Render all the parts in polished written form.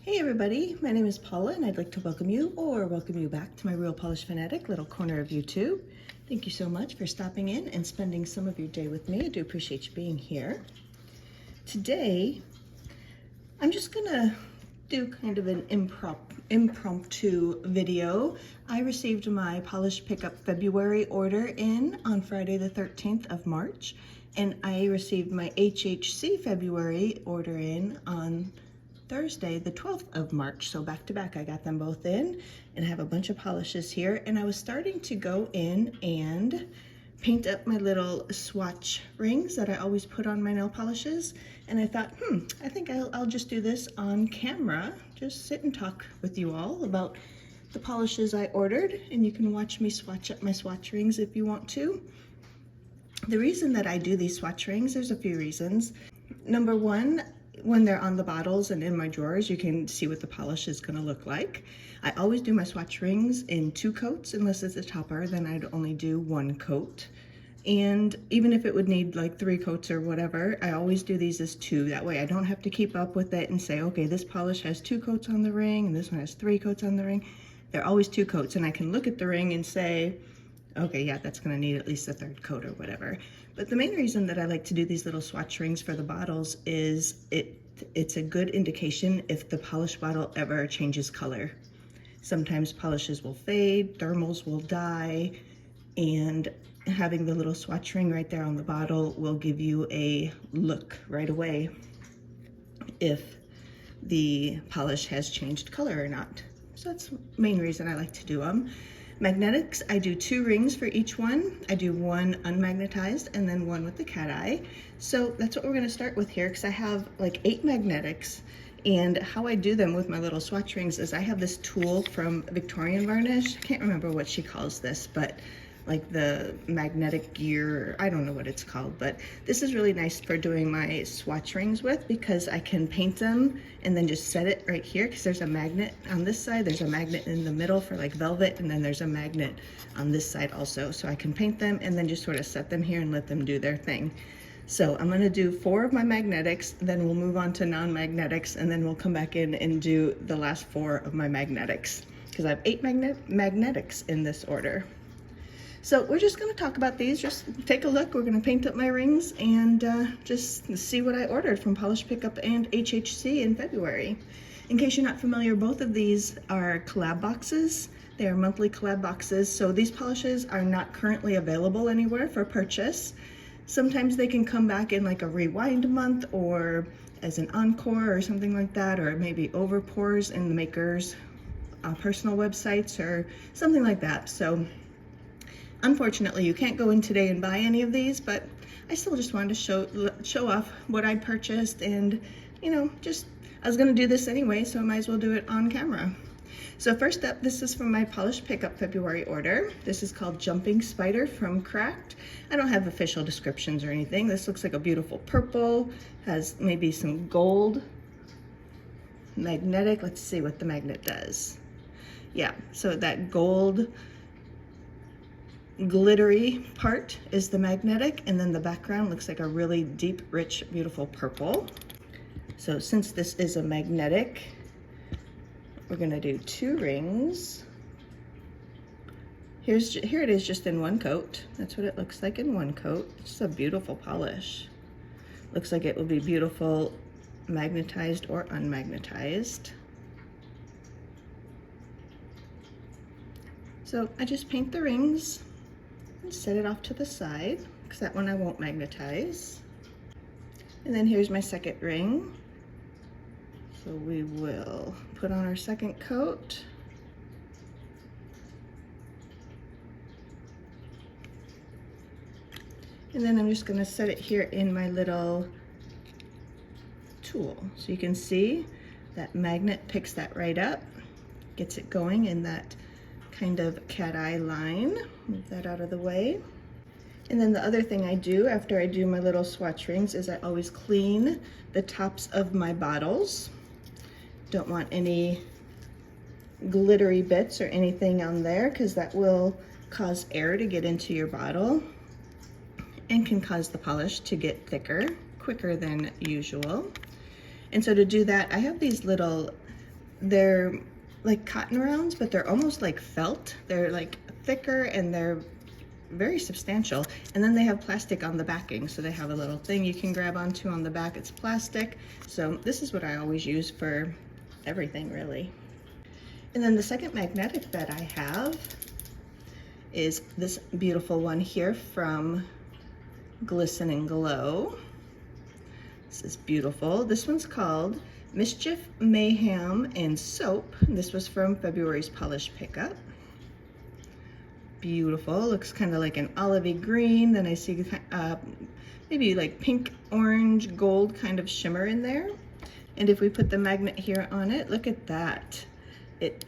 Hey everybody, my name is Paula and I'd like to welcome you back to my Real Polish Fanatic little corner of YouTube. Thank you so much for stopping in and spending some of your day with me. I do appreciate you being here. Today, I'm just gonna do kind of an impromptu video. I received my Polish Pickup February order in on Friday the 13th of March, and I received my HHC February order in on Thursday, the 12th of March. So back to back, I got them both in and I have a bunch of polishes here. And I was starting to go in and paint up my little swatch rings that I always put on my nail polishes. And I thought, I think I'll just do this on camera. Just sit and talk with you all about the polishes I ordered. And you can watch me swatch up my swatch rings if you want to. The reason that I do these swatch rings, there's a few reasons. Number one, when they're on the bottles and in my drawers, you can see what the polish is going to look like. I always do my swatch rings in 2 coats, unless it's a topper, then I'd only do 1 coat. And even if it would need like 3 coats or whatever, I always do these as 2. That way I don't have to keep up with it and say, okay, this polish has 2 coats on the ring and this one has 3 coats on the ring. They're always 2 coats, and I can look at the ring and say, okay, yeah, that's gonna need at least a 3rd coat or whatever. But the main reason that I like to do these little swatch rings for the bottles is it's a good indication if the polish bottle ever changes color. Sometimes polishes will fade, thermals will die, and having the little swatch ring right there on the bottle will give you a look right away if the polish has changed color or not. So that's the main reason I like to do them. Magnetics, I do 2 rings for each one. I do 1 unmagnetized and then 1 with the cat eye. So that's what we're gonna start with here, because I have like 8 magnetics, and how I do them with my little swatch rings is I have this tool from Victorian Varnish. I can't remember what she calls this, but like the magnetic gear, I don't know what it's called, but this is really nice for doing my swatch rings with, because I can paint them and then just set it right here, because there's a magnet on this side, there's a magnet in the middle for like velvet, and then there's a magnet on this side also. So I can paint them and then just sort of set them here and let them do their thing. So I'm gonna do 4 of my magnetics, then we'll move on to non-magnetics, and then we'll come back in and do the last 4 of my magnetics, because I have 8 magnetics in this order. So we're just gonna talk about these, just take a look. We're gonna paint up my rings and just see what I ordered from Polish Pickup and HHC in February. In case you're not familiar, both of these are collab boxes. They are monthly collab boxes, so these polishes are not currently available anywhere for purchase. Sometimes they can come back in like a rewind month or as an encore or something like that, or maybe over pours in the maker's personal websites or something like that. So unfortunately, you can't go in today and buy any of these, but I still just wanted to show off what I purchased, and I was gonna do this anyway, so I might as well do it on camera. So first up, this is from my Polish Pickup February order. This is called Jumping Spider from Cracked. I don't have official descriptions or anything. This looks like a beautiful purple, has maybe some gold magnetic. Let's see what the magnet does. Yeah, so that gold glittery part is the magnetic, and then the background looks like a really deep, rich, beautiful purple. So since this is a magnetic, we're gonna do 2 rings. Here it is just in 1 coat. That's what it looks like in 1 coat. It's a beautiful polish. Looks like it will be beautiful magnetized or unmagnetized. So I just paint the rings and set it off to the side, because that one I won't magnetize. And then here's my 2nd ring. So we will put on our 2nd coat. And then I'm just gonna set it here in my little tool. So you can see that magnet picks that right up, gets it going in that kind of cat eye line. Move that out of the way. And then the other thing I do after I do my little swatch rings is I always clean the tops of my bottles. Don't want any glittery bits or anything on there, because that will cause air to get into your bottle and can cause the polish to get thicker quicker than usual. And so to do that, I have these little they're like cotton rounds, but they're almost like felt. They're like thicker and they're very substantial. And then they have plastic on the backing. So they have a little thing you can grab onto on the back. It's plastic. So this is what I always use for everything really. And then the second magnetic that I have is this beautiful one here from Glisten and Glow. This is beautiful. This one's called Mischief, Mayhem, and Soap. This was from February's Polish Pickup. Beautiful. Looks kind of like an olivey green. Then I see maybe like pink, orange, gold kind of shimmer in there. And if we put the magnet here on it, look at that. It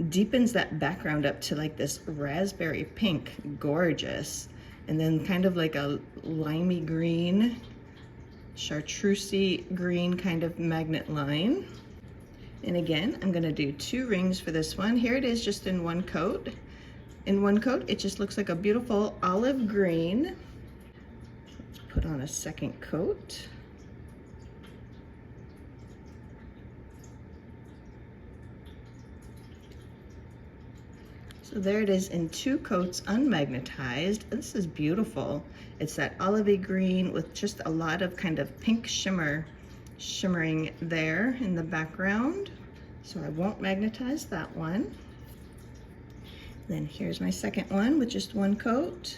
deepens that background up to like this raspberry pink. Gorgeous. And then kind of like a limey green, chartreusey green kind of magnet line. And again, I'm gonna do 2 rings for this one. Here it is just in one coat. In one coat, it just looks like a beautiful olive green. Let's put on a second coat. So there it is in 2 coats unmagnetized. This is beautiful. It's that olivey green with just a lot of kind of pink shimmering there in the background. So I won't magnetize that one. Then here's my second one with just 1 coat.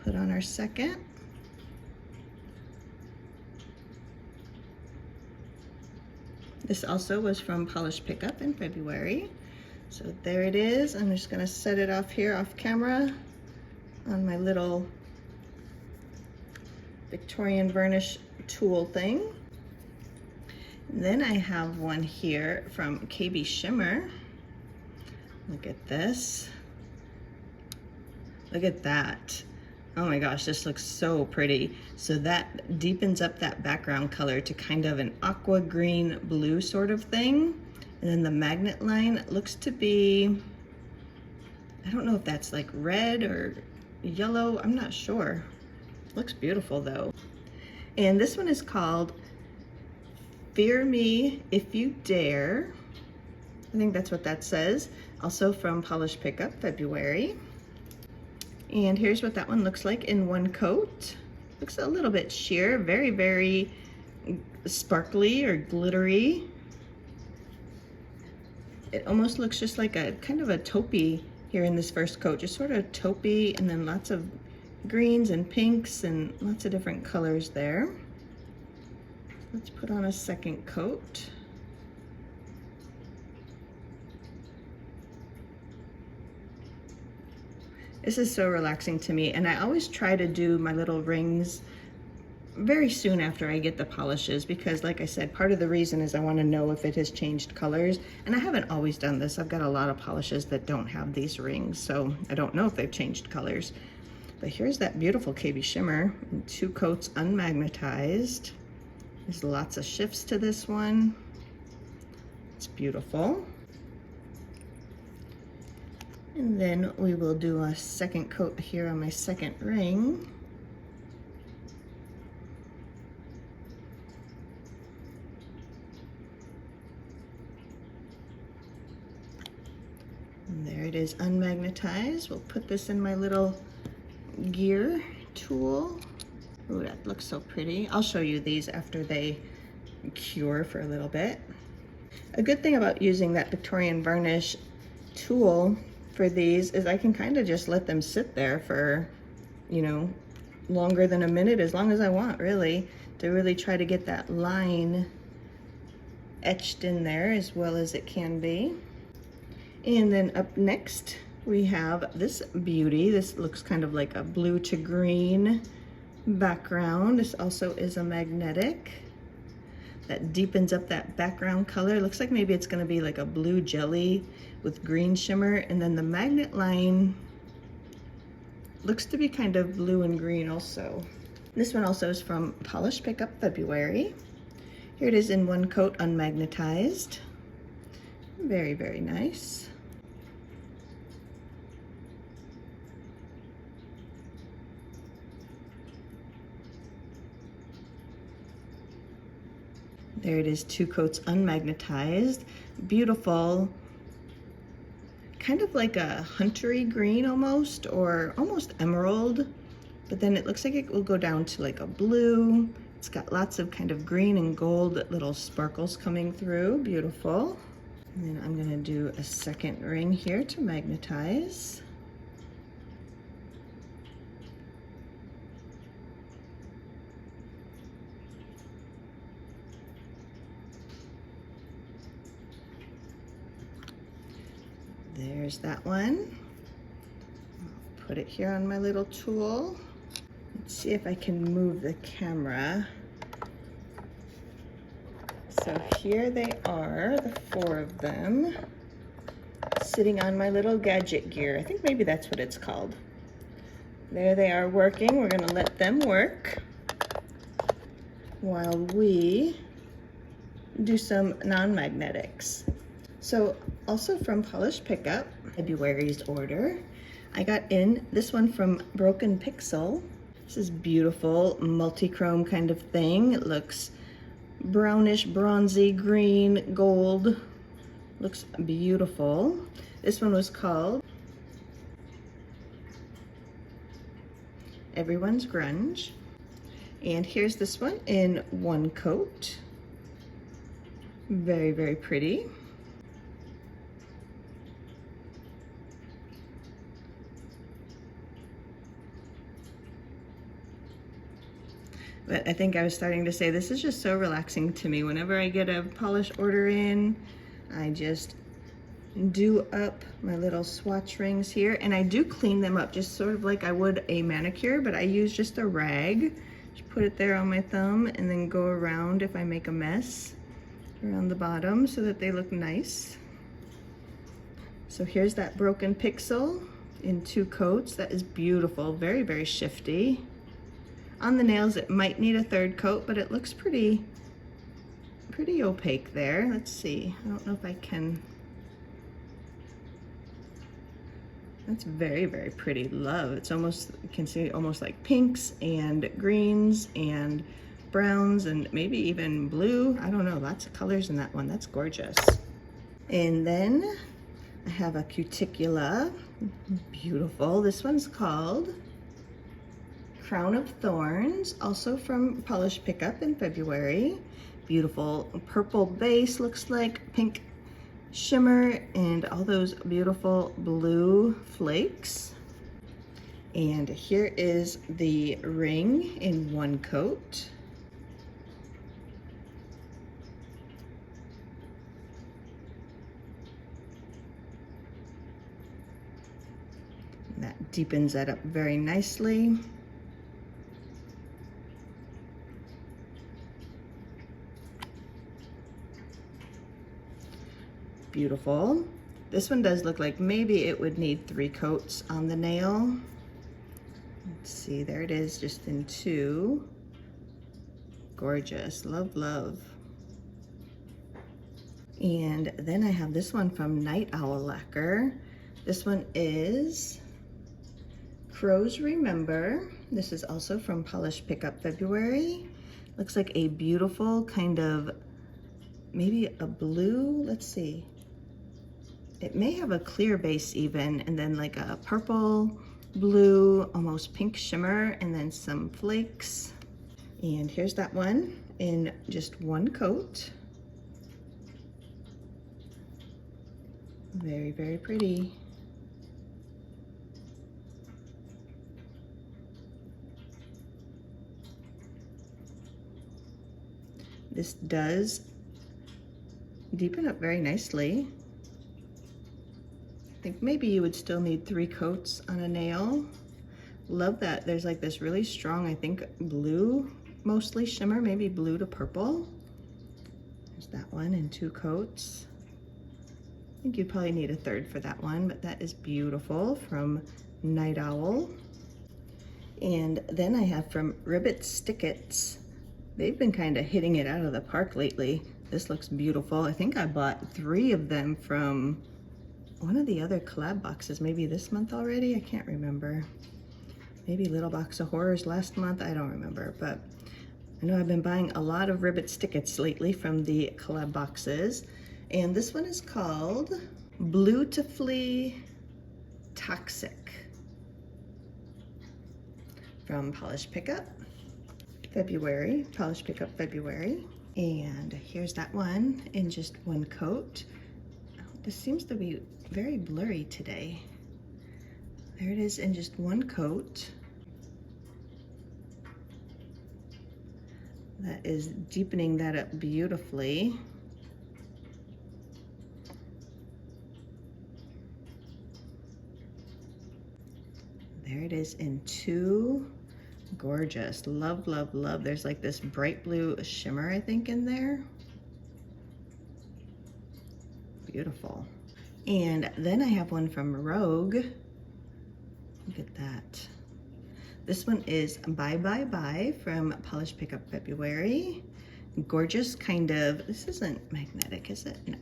Put on our second. This also was from Polish Pickup in February. So there it is. I'm just gonna set it off here off camera on my little Victorian varnish tool thing. And then I have one here from KB Shimmer. Look at this. Look at that. Oh my gosh, this looks so pretty. So that deepens up that background color to kind of an aqua green blue sort of thing. And then the magnet line looks to be, I don't know if that's like red or yellow, I'm not sure. Looks beautiful though. And this one is called Fear Me If You Dare. I think that's what that says. Also from Polish Pickup, February. And here's what that one looks like in 1 coat. Looks a little bit sheer, very, very sparkly or glittery. It almost looks just like a kind of a taupey here in this first coat, just sort of taupey, and then lots of greens and pinks and lots of different colors there. Let's put on a second coat. This is so relaxing to me, and I always try to do my little rings very soon after I get the polishes, because like I said, part of the reason is I want to know if it has changed colors, and I haven't always done this. I've got a lot of polishes that don't have these rings, so I don't know if they've changed colors. But here's that beautiful KB Shimmer in 2 coats unmagnetized. There's lots of shifts to this one. It's beautiful. And then we will do a second coat here on my second ring. And there it is unmagnetized. We'll put this in my little gear tool. Ooh, that looks so pretty. I'll show you these after they cure for a little bit. A good thing about using that Victorian varnish tool for these is I can kind of just let them sit there for, you know, longer than a minute, as long as I want, really, to really try to get that line etched in there as well as it can be. And then up next we have this beauty. This looks kind of like a blue to green background. This also is a magnetic that deepens up that background color. Looks like maybe it's going to be like a blue jelly with green shimmer, and then the magnet line looks to be kind of blue and green also. This one also is from Polish Pickup, February. Here it is in 1 coat unmagnetized. Very, very nice. There it is, 2 coats unmagnetized. Beautiful, kind of like a huntery green almost, or almost emerald, but then it looks like it will go down to like a blue. It's got lots of kind of green and gold little sparkles coming through, beautiful. And then I'm gonna do a second ring here to magnetize. There's that one. I'll put it here on my little tool. Let's see if I can move the camera. So here they are, the 4 of them, sitting on my little gadget gear. I think maybe that's what it's called. There they are working. We're gonna let them work while we do some non-magnetics. So also from Polish Pickup, February's order, I got in this one from Broken Pixel. This is beautiful, multi-chrome kind of thing. It looks brownish, bronzy, green, gold. Looks beautiful. This one was called Everyone's Grunge. And here's this one in 1 coat. Very, very pretty. But I think I was starting to say, this is just so relaxing to me. Whenever I get a polish order in, I just do up my little swatch rings here, and I do clean them up just sort of like I would a manicure, but I use just a rag. Just put it there on my thumb and then go around if I make a mess around the bottom so that they look nice. So here's that Broken Pixel in 2 coats. That is beautiful, very, very shifty. On the nails, it might need a 3rd coat, but it looks pretty opaque there. Let's see, I don't know if I can. That's very, very pretty. Love. It's almost, you can see almost like pinks and greens and browns and maybe even blue. I don't know, lots of colors in that one. That's gorgeous. And then I have a cuticula. Beautiful. This one's called Crown of Thorns, also from Polish Pickup in February. Beautiful purple base, looks like pink shimmer, and all those beautiful blue flakes. And here is the ring in 1 coat. That deepens that up very nicely. Beautiful. This one does look like maybe it would need 3 coats on the nail. Let's see, there it is, just in 2. Gorgeous, love, love. And then I have this one from Night Owl Lacquer. This one is Crows Remember. This is also from Polish Pickup February. Looks like a beautiful kind of, maybe a blue, let's see. It may have a clear base even, and then like a purple, blue, almost pink shimmer, and then some flakes. And here's that one in just 1 coat. Very, very pretty. This does deepen up very nicely. I think maybe you would still need 3 coats on a nail. Love that. There's like this really strong, I think blue, mostly shimmer, maybe blue to purple. There's that one in 2 coats. I think you'd probably need a 3rd for that one, but that is beautiful from Night Owl. And then I have from Ribbit Stickets. They've been kind of hitting it out of the park lately. This looks beautiful. I think I bought 3 of them from one of the other collab boxes, maybe this month already, I can't remember. Maybe Little Box of Horrors last month, I don't remember, but I know I've been buying a lot of ribbit stickets lately from the collab boxes, and this one is called Blue to Flee Toxic from Polish Pickup February, Polish Pickup February. And here's that one in just one coat. This seems to be very blurry today. There it is in just one coat. That is deepening that up beautifully. There it is in two. Gorgeous. Love, love, love. There's like this bright blue shimmer, I think, in there. Beautiful. And then I have one from Rogue. Look at that. This one is Bye Bye Bye from Polish Pickup February. Gorgeous kind of, this isn't magnetic, is it? No.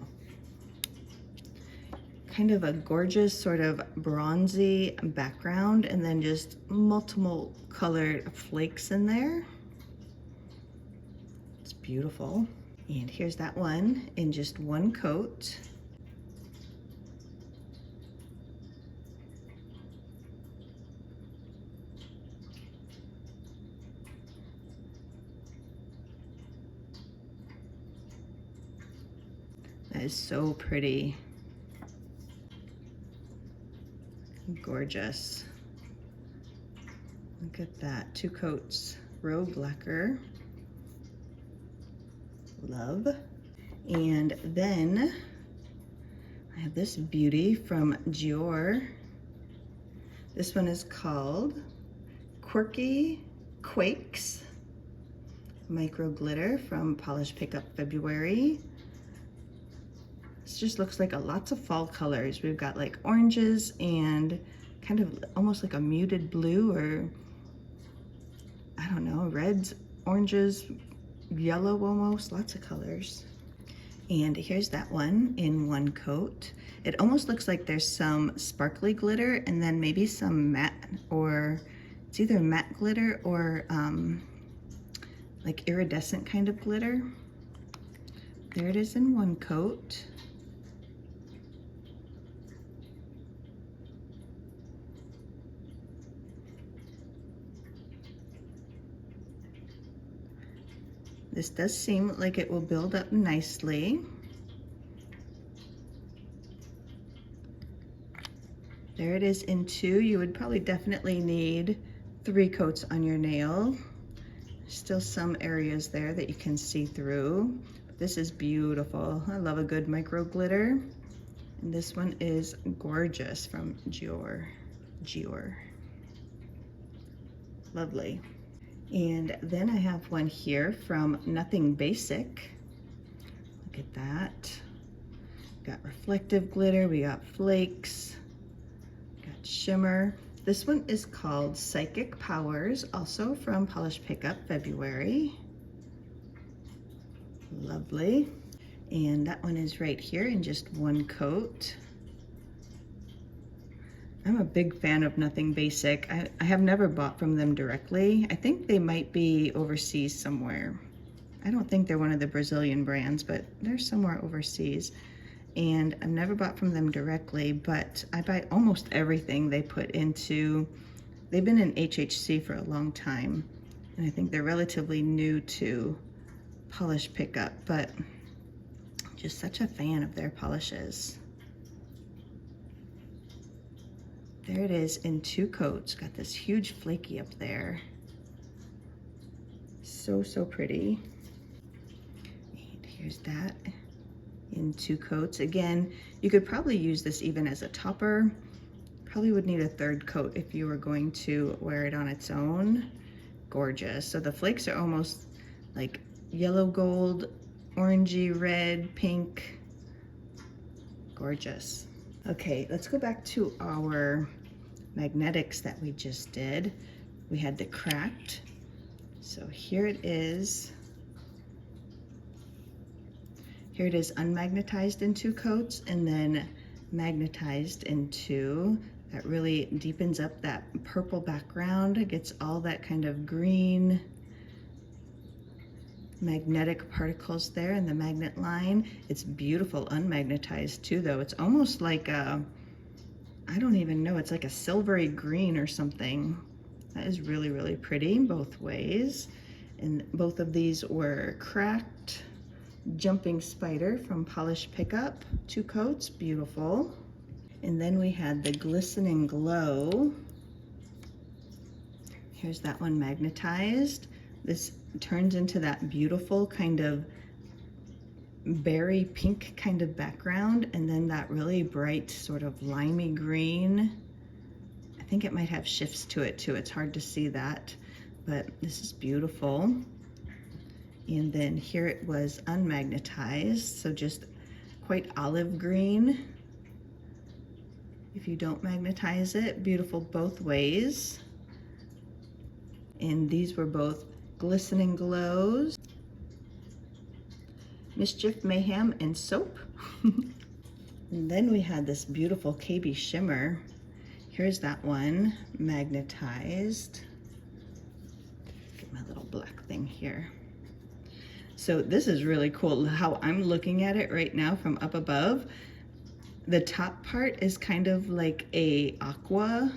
Kind of a gorgeous sort of bronzy background and then just multiple colored flakes in there. It's beautiful. And here's that one in just one coat. That is so pretty. Gorgeous. Look at that, two coats, Rogue Lacquer. Love. And then I have this beauty from Dior. This one is called Quirky Quakes Micro Glitter from Polish Pickup February. This just looks like lots of fall colors. We've got like oranges and kind of almost like a muted blue, or I don't know, reds, oranges, yellow almost, lots of colors. And here's that one in one coat. It almost looks like there's some sparkly glitter and then maybe some matte, or it's either matte glitter or like iridescent kind of glitter. There it is in one coat. This does seem like it will build up nicely. There it is in two. You would probably definitely need 3 coats on your nail. Still some areas there that you can see through. But this is beautiful. I love a good micro glitter. And this one is gorgeous from Dior. Lovely. And then I have one here from Nothing Basic. Look at that. Got reflective glitter, we got flakes, got shimmer. This one is called Psychic Powers, also from Polish Pickup February. Lovely. And that one is right here in just one coat. I'm a big fan of Nothing Basic. I have never bought from them directly. I think they might be overseas somewhere. I don't think they're one of the Brazilian brands, but they're somewhere overseas. And I've never bought from them directly, but I buy almost everything they put into. They've been in HHC for a long time, and I think they're relatively new to Polish Pickup, but just such a fan of their polishes. There it is in 2 coats. Got this huge flaky up there. So, so pretty. And here's that in 2 coats. Again, you could probably use this even as a topper. Probably would need a 3rd coat if you were going to wear it on its own. Gorgeous. So the flakes are almost like yellow gold, orangey red, pink. Gorgeous. Okay, let's go back to our magnetics that we just did. We had the cracked. So here it is. Here it is unmagnetized in 2 coats and then magnetized in 2. That really deepens up that purple background. It gets all that kind of green magnetic particles there in the magnet line. It's beautiful unmagnetized too though. It's almost like a, I don't even know, it's like a silvery green or something. That is really, really pretty both ways. And both of these were cracked jumping spider from Polish Pickup, 2 coats, beautiful. And then we had the glistening glow. Here's that one magnetized. This turns into that beautiful kind of berry pink kind of background, and then that really bright sort of limey green. I think it might have shifts to it too. It's hard to see that, but this is beautiful. And then here it was unmagnetized, so just quite olive green. If you don't magnetize it, beautiful both ways. And these were both glistening glows. Mischief, Mayhem, and Soap. And then we had this beautiful KB shimmer. Here's that one, magnetized. Get my little black thing here. So this is really cool how I'm looking at it right now from up above. The top part is kind of like a aqua,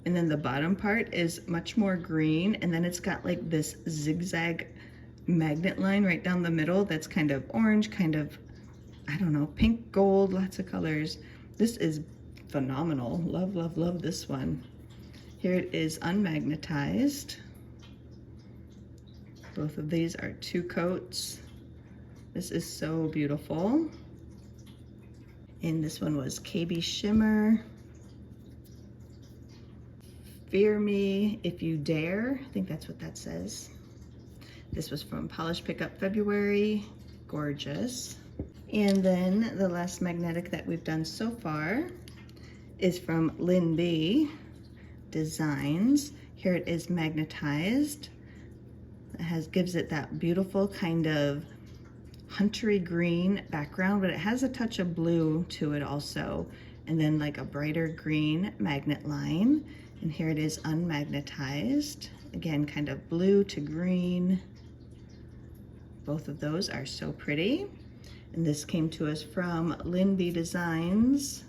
and then the bottom part is much more green, and then it's got like this zigzag magnet line right down the middle that's kind of orange, kind of, I don't know, pink, gold, lots of colors. This is phenomenal. Love, love, love this one. Here it is unmagnetized. Both of these are 2 coats. This is so beautiful. And this one was KB Shimmer. Fear Me If You Dare. I think that's what that says. This was from Polish Pickup February. Gorgeous. And then the last magnetic that we've done so far is from Lynn B Designs. Here it is magnetized. It gives it that beautiful kind of huntery green background, but it has a touch of blue to it also, and then like a brighter green magnet line. And here it is unmagnetized. Again, kind of blue to green. Both of those are so pretty. And this came to us from Lynn B Designs,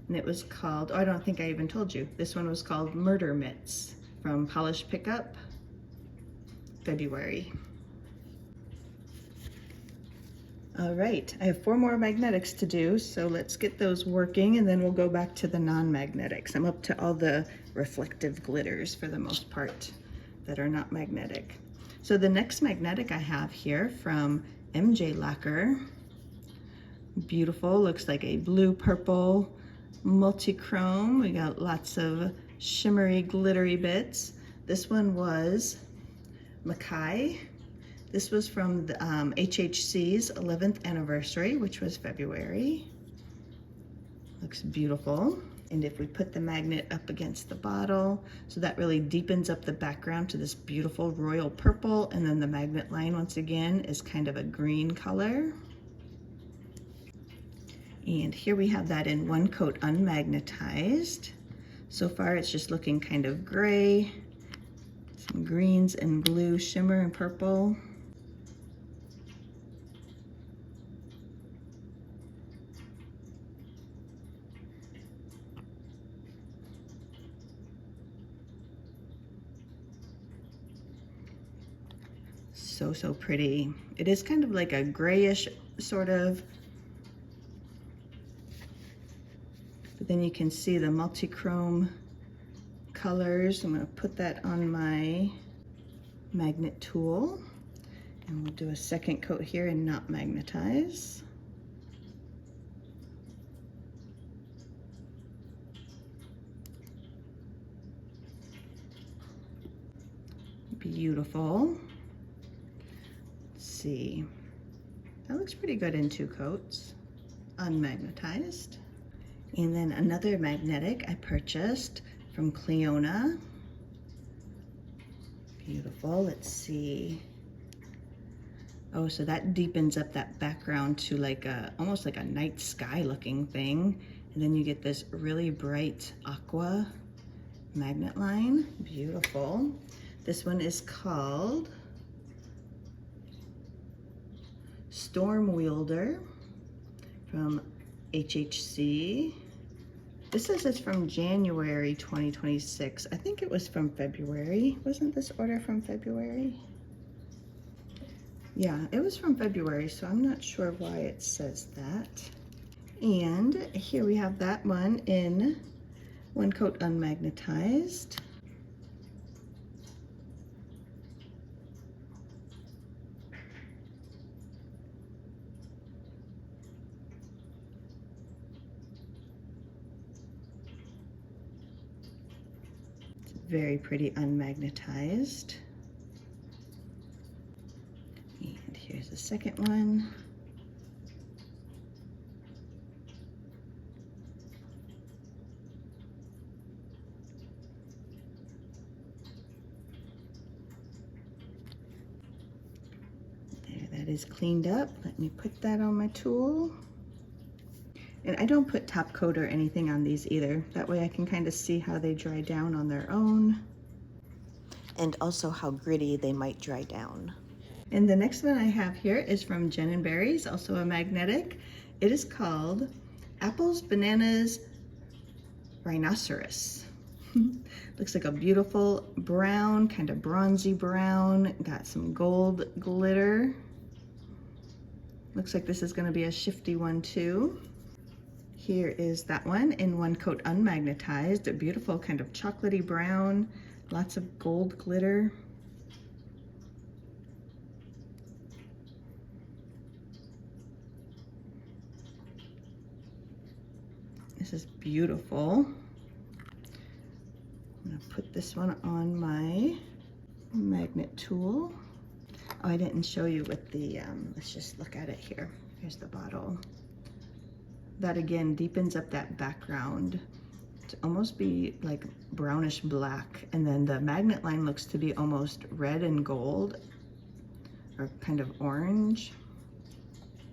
and it was called, oh, I don't think I even told you, this one was called Murder Mitts from Polish Pickup February. All right, I have 4 more magnetics to do, so let's get those working, and then we'll go back to the non-magnetics. I'm up to all the reflective glitters for the most part that are not magnetic. So the next magnetic I have here from MJ Lacquer. Beautiful, looks like a blue-purple multi-chrome. We got lots of shimmery, glittery bits. This one was Mackay. This was from the HHC's 11th anniversary, which was February. Looks beautiful. And if we put the magnet up against the bottle, so that really deepens up the background to this beautiful royal purple, and then the magnet line once again is kind of a green color. And here we have that in 1 coat unmagnetized. So far it's just looking kind of gray, some greens and blue shimmer and purple. So pretty. It is kind of like a grayish sort of, but then you can see the multi-chrome colors. I'm going to put that on my magnet tool, and we'll do a second coat here and not magnetize. Beautiful. See, that looks pretty good in 2 coats, unmagnetized. And then another magnetic I purchased from Cleona. Beautiful, let's see. Oh, so that deepens up that background to like a, almost like a night sky looking thing. And then you get this really bright aqua magnet line, beautiful. This one is called Storm Wielder from HHC. This says it's from January 2026. I think it was from February. Wasn't this order from February? Yeah, it was from February, so I'm not sure why it says that. And here we have that one in 1 coat unmagnetized. Very pretty unmagnetized. And here's the second one. There, that is cleaned up. Let me put that on my tool. And I don't put top coat or anything on these either. That way I can kind of see how they dry down on their own. And also how gritty they might dry down. And the next one I have here is from Jen & Berry's, also a magnetic. It is called Apples, Bananas, Rhinoceros. Looks like a beautiful brown, kind of bronzy brown. Got some gold glitter. Looks like this is going to be a shifty one too. Here is that one in 1 coat unmagnetized, a beautiful kind of chocolatey brown, lots of gold glitter. This is beautiful. I'm gonna put this one on my magnet tool. Oh, I didn't show you with the, let's just look at it here. Here's the bottle. That again deepens up that background to almost be like brownish black, and then the magnet line looks to be almost red and gold or kind of orange.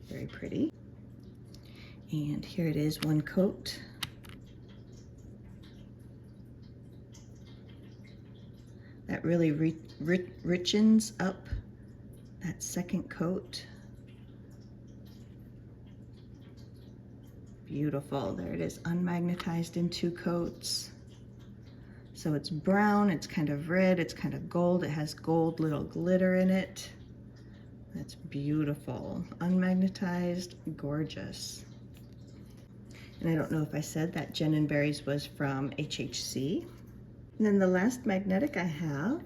Very pretty. And here it is, 1 coat. That really richens up that second coat. Beautiful. There it is, unmagnetized in 2 coats. So it's brown, it's kind of red, it's kind of gold. It has gold little glitter in it. That's beautiful. Unmagnetized, gorgeous. And I don't know if I said that Jen & Berry's was from HHC. And then the last magnetic I have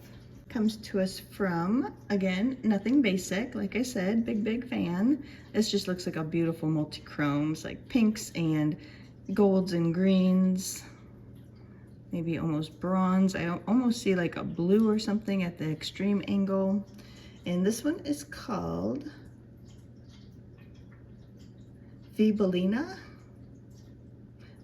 comes to us from, again, nothing basic. Like I said, big fan. This just looks like a beautiful multi-chromes, like pinks and golds and greens. Maybe almost bronze. I almost see like a blue or something at the extreme angle. And this one is called Fibellina.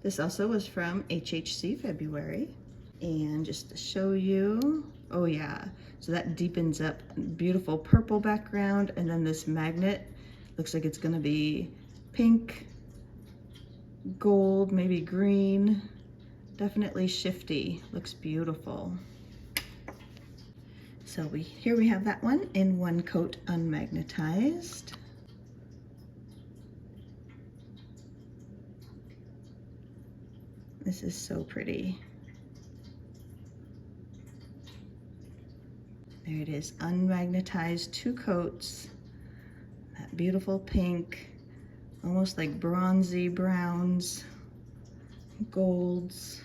This also was from HHC February. And just to show you, oh yeah, so that deepens up, beautiful purple background, and then this magnet looks like it's gonna be pink, gold, maybe green, definitely shifty, looks beautiful. So here we have that one in 1 coat unmagnetized. This is so pretty. There it is, unmagnetized, 2 coats. That beautiful pink, almost like bronzy browns, golds.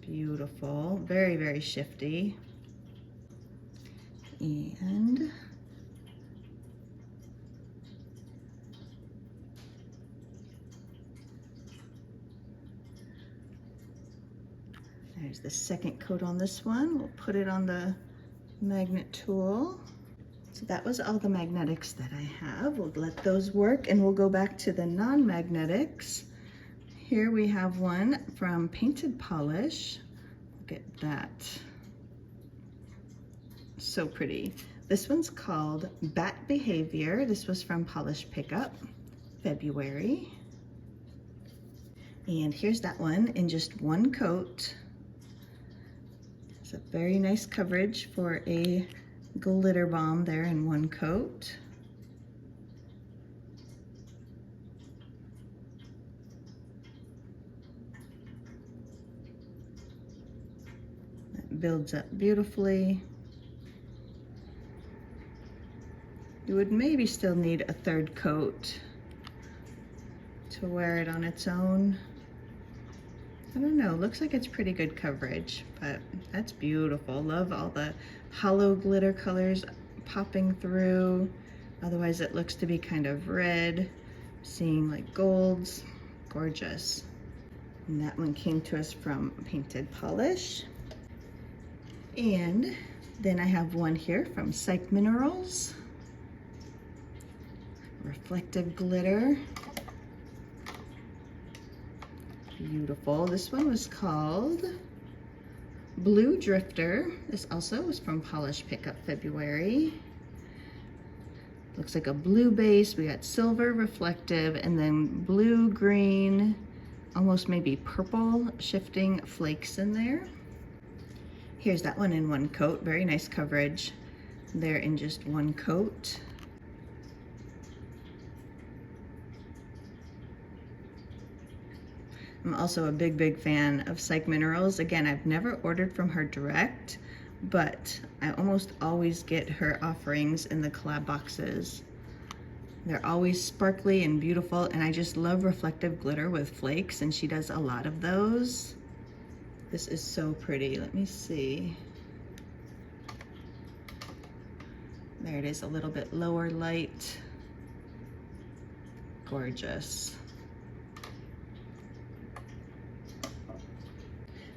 Beautiful, very shifty. And there's the second coat on this one. We'll put it on the magnet tool. So that was all the magnetics that I have. We'll let those work and we'll go back to the non-magnetics. Here we have one from Painted Polish. Look at that. So pretty. This one's called Bat Behavior. This was from Polish Pickup, February. And here's that one in just 1 coat. It's a very nice coverage for a glitter bomb there in one coat. That builds up beautifully. You would maybe still need a third coat to wear it on its own. I don't know, looks like it's pretty good coverage, but that's beautiful. Love all the hollow glitter colors popping through. Otherwise it looks to be kind of red, seeing like golds, gorgeous. And that one came to us from Painted Polish. And then I have one here from Psych Minerals. Reflective glitter. Beautiful. This one was called Blue Drifter. This also was from Polish Pickup February. Looks like a blue base. We got silver reflective and then blue, green, almost maybe purple shifting flakes in there. Here's that one in one coat. Very nice coverage there in just one coat. I'm also a big fan of Psych Minerals. Again, I've never ordered from her direct, but I almost always get her offerings in the collab boxes. They're always sparkly and beautiful, and I just love reflective glitter with flakes, and she does a lot of those. This is so pretty. Let me see. There it is, a little bit lower light. Gorgeous.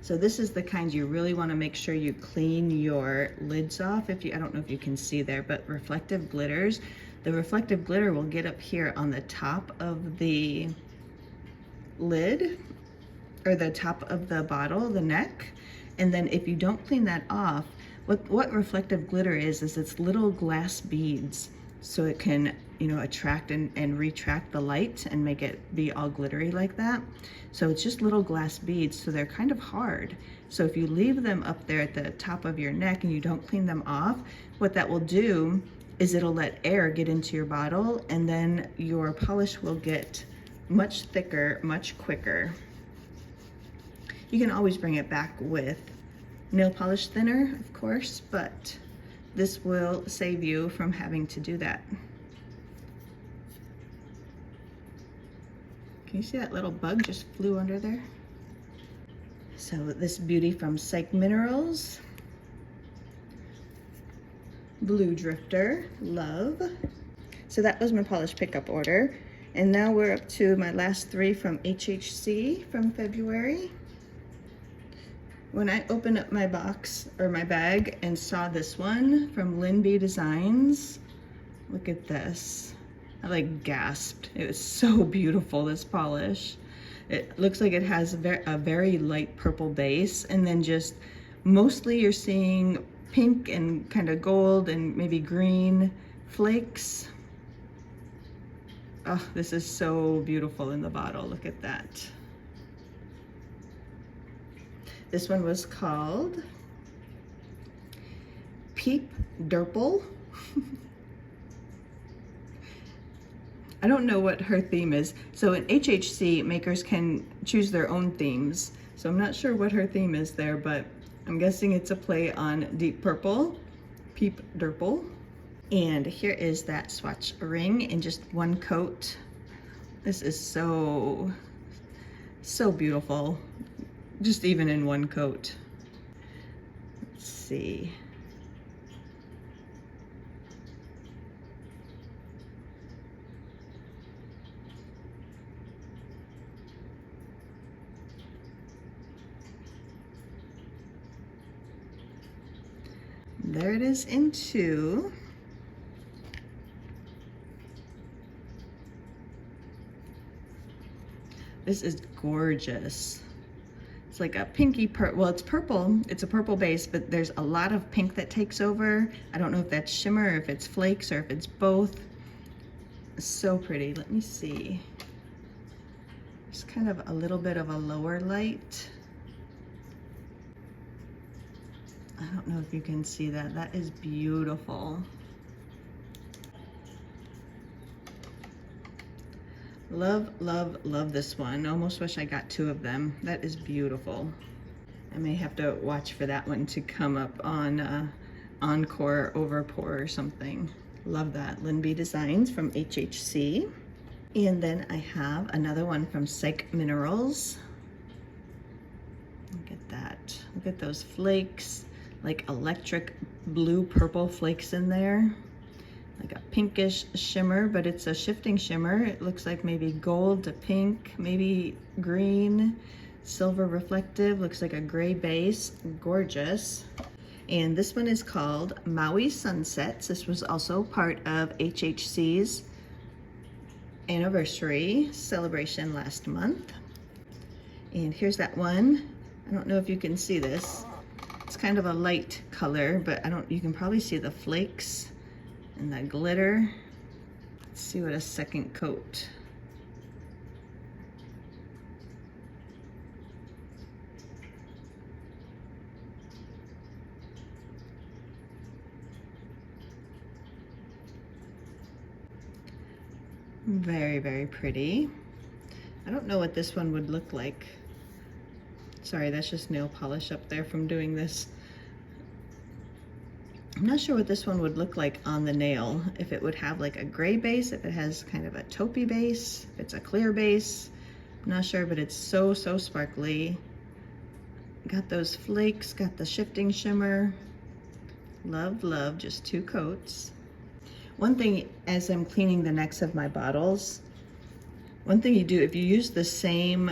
So this is the kind you really want to make sure you clean your lids off. I don't know if you can see there, but reflective glitters, the reflective glitter will get up here on the top of the lid, or the top of the bottle, the neck. And then if you don't clean that off, what reflective glitter is it's little glass beads. So it can, you know, attract and retract the light and make it be all glittery like that. So it's just little glass beads, so they're kind of hard. So if you leave them up there at the top of your neck and you don't clean them off, what that will do is it'll let air get into your bottle, and then your polish will get much thicker, much quicker. You can always bring it back with nail polish thinner, of course, but this will save you from having to do that. Can you see that little bug just flew under there? So this beauty from Psych Minerals, Blue Drifter, love. So that was my polish pickup order. And now we're up to my last three from HHC from February. When I opened up my box or my bag and saw this one from Lynn B Designs, look at this. I like gasped. It was so beautiful, this polish. It looks like it has a very light purple base, and then just mostly you're seeing pink and kind of gold and maybe green flakes. Oh, this is so beautiful in the bottle. Look at that. This one was called Peep Durple. I don't know what her theme is. So in HHC, makers can choose their own themes. So I'm not sure what her theme is there, but I'm guessing it's a play on Deep Purple, Peep Durple. And here is that swatch ring in just one coat. This is so beautiful. Just even in one coat. Let's see. There it is in two. This is gorgeous. It's like a pinky well, it's purple. It's a purple base, but there's a lot of pink that takes over. I don't know if that's shimmer, or if it's flakes, or if it's both. It's so pretty. Let me see. It's kind of a little bit of a lower light. I don't know if you can see that. That is beautiful. Love, love, love this one. Almost wish I got two of them. That is beautiful. I may have to watch for that one to come up on Encore Overpour or something. Love that. Lynn Designs from HHC. And then I have another one from Psych Minerals. Look at that. Look at those flakes, like electric blue purple flakes in there. Like a pinkish shimmer, but it's a shifting shimmer. It looks like maybe gold to pink, maybe green, silver reflective, looks like a gray base, gorgeous. And this one is called Maui Sunsets. This was also part of HHC's anniversary celebration last month. And here's that one. I don't know if you can see this. It's kind of a light color, but you can probably see the flakes and the glitter. Let's see what a second coat. Very, very pretty. I don't know what this one would look like. Sorry, that's just nail polish up there from doing this. I'm not sure what this one would look like on the nail. If it would have like a gray base, if it has kind of a taupey base, if it's a clear base. I'm not sure, but it's so, so sparkly. Got those flakes, got the shifting shimmer. Love, love, just two coats. One thing, as I'm cleaning the necks of my bottles, one thing you do, if you use the same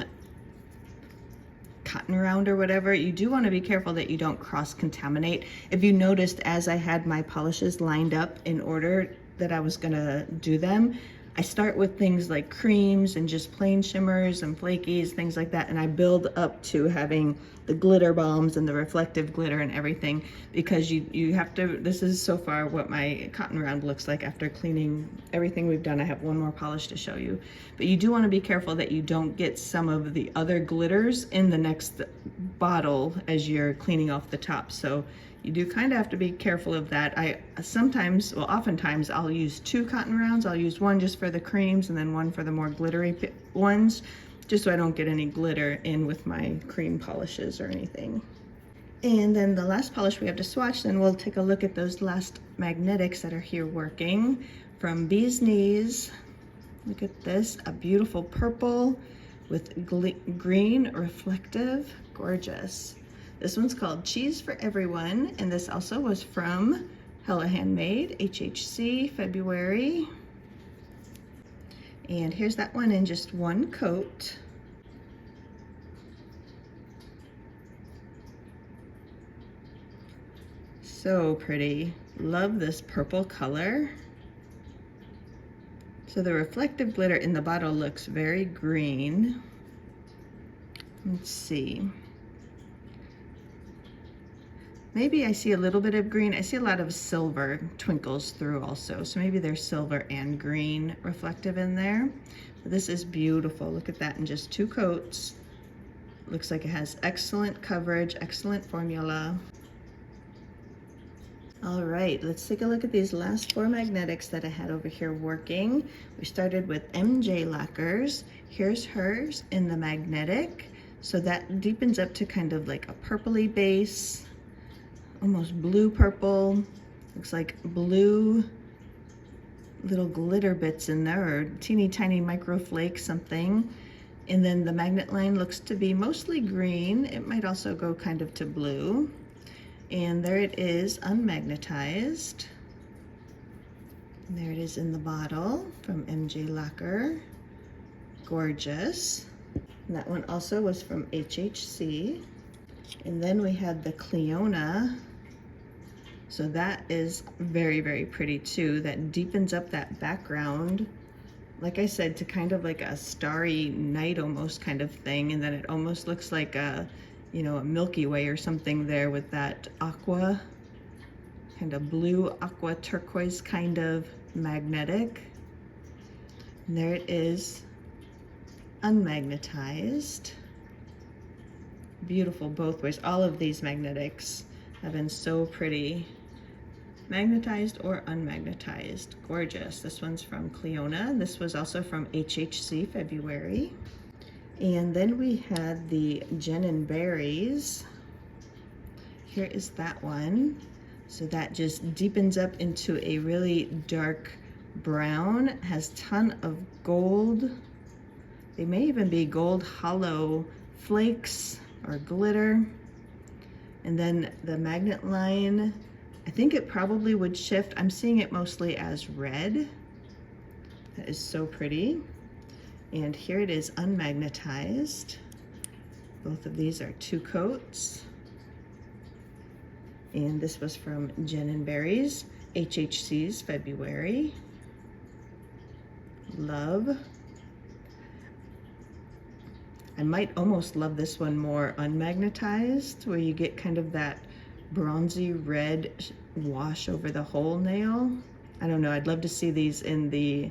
cotton round or whatever, you do want to be careful that you don't cross-contaminate. If you noticed, as I had my polishes lined up in order that I was gonna do them, I start with things like creams and just plain shimmers and flakies, things like that, and I build up to having the glitter balms and the reflective glitter and everything, because you have to, this is so far what my cotton round looks like after cleaning everything we've done. I have one more polish to show you, but you do want to be careful that you don't get some of the other glitters in the next bottle as you're cleaning off the top. So you do kind of have to be careful of that. Oftentimes I'll use two cotton rounds. I'll use one just for the creams and then one for the more glittery ones, just so I don't get any glitter in with my cream polishes or anything. And then the last polish we have to swatch, then we'll take a look at those last magnetics that are here working from Bee's Knees. Look at this, a beautiful purple with green reflective, gorgeous. This one's called Cheese for Everyone, and this also was from Hella Handmade, HHC, February. And here's that one in just one coat. So pretty. Love this purple color. So the reflective glitter in the bottle looks very green. Let's see. Maybe I see a little bit of green. I see a lot of silver twinkles through also. So maybe there's silver and green reflective in there. But this is beautiful. Look at that in just two coats. Looks like it has excellent coverage, excellent formula. All right, let's take a look at these last four magnetics that I had over here working. We started with MJ lacquers. Here's hers in the magnetic. So that deepens up to kind of like a purpley base. Almost blue purple, looks like blue little glitter bits in there, or teeny tiny micro flakes, something. And then the magnet line looks to be mostly green. It might also go kind of to blue. And there it is, unmagnetized. And there it is in the bottle from MJ Lacquer. Gorgeous. And that one also was from HHC. And then we had the Cleona. So that is very, very pretty too. That deepens up that background, like I said, to kind of like a starry night almost kind of thing. And then it almost looks like a, you know, a Milky Way or something there with that aqua, kind of blue aqua turquoise kind of magnetic. And there it is, unmagnetized. Beautiful both ways. All of these magnetics have been so pretty. Magnetized or unmagnetized. Gorgeous. This one's from Cleona. This was also from HHC February. And then we had the Gin and Berries. Here is that one. So that just deepens up into a really dark brown. Has ton of gold. They may even be gold hollow flakes or glitter. And then the magnet line, I think it probably would shift. I'm seeing it mostly as red. That is so pretty. And here it is unmagnetized. Both of these are 2 coats. And this was from Gin and Berries, HHC's February. Love. I might almost love this one more unmagnetized, where you get kind of that bronzy red wash over the whole nail. I don't know, I'd love to see these in the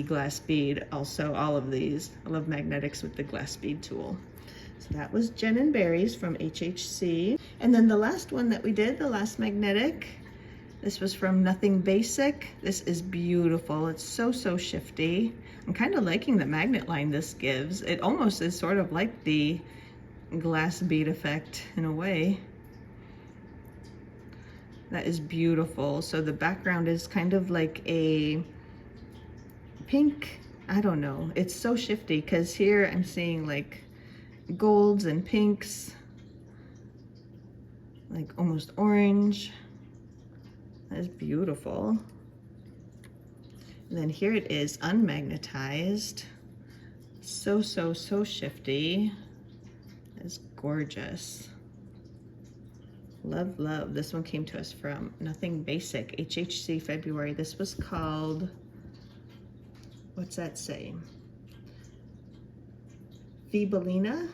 glass bead. Also, all of these. I love magnetics with the glass bead tool. So that was Gin and Berries from HHC. And then the last one that we did, the last magnetic, this was from Nothing Basic. This is beautiful. It's so, so shifty. I'm kind of liking the magnet line this gives. It almost is sort of like the glass bead effect in a way. That is beautiful. So the background is kind of like a pink, I don't know. It's so shifty because here I'm seeing like golds and pinks, like almost orange. That is beautiful. And then here it is unmagnetized. So, so, so shifty. It's gorgeous. Love, love. This one came to us from Nothing Basic, HHC February. This was called, what's that say? Fibellina?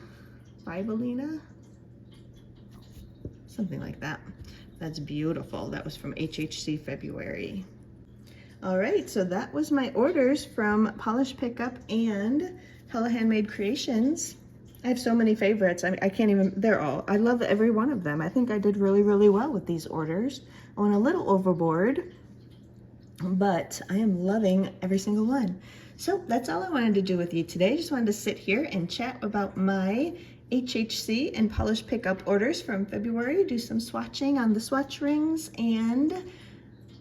Something like that. That's beautiful. That was from HHC February. All right, so that was my orders from Polish Pickup and Hella Handmade Creations. I have so many favorites. I can't even, they're all, I love every one of them. I think I did really, really well with these orders. I went a little overboard, but I am loving every single one. So that's all I wanted to do with you today. Just wanted to sit here and chat about my HHC and Polish Pickup orders from February, do some swatching on the swatch rings, and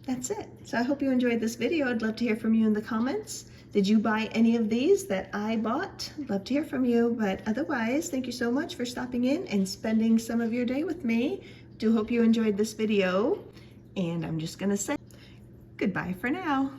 that's it. So I hope you enjoyed this video. I'd love to hear from you in the comments. Did you buy any of these that I bought? I'd love to hear from you, but otherwise, thank you so much for stopping in and spending some of your day with me. Do hope you enjoyed this video, and I'm just gonna say goodbye for now.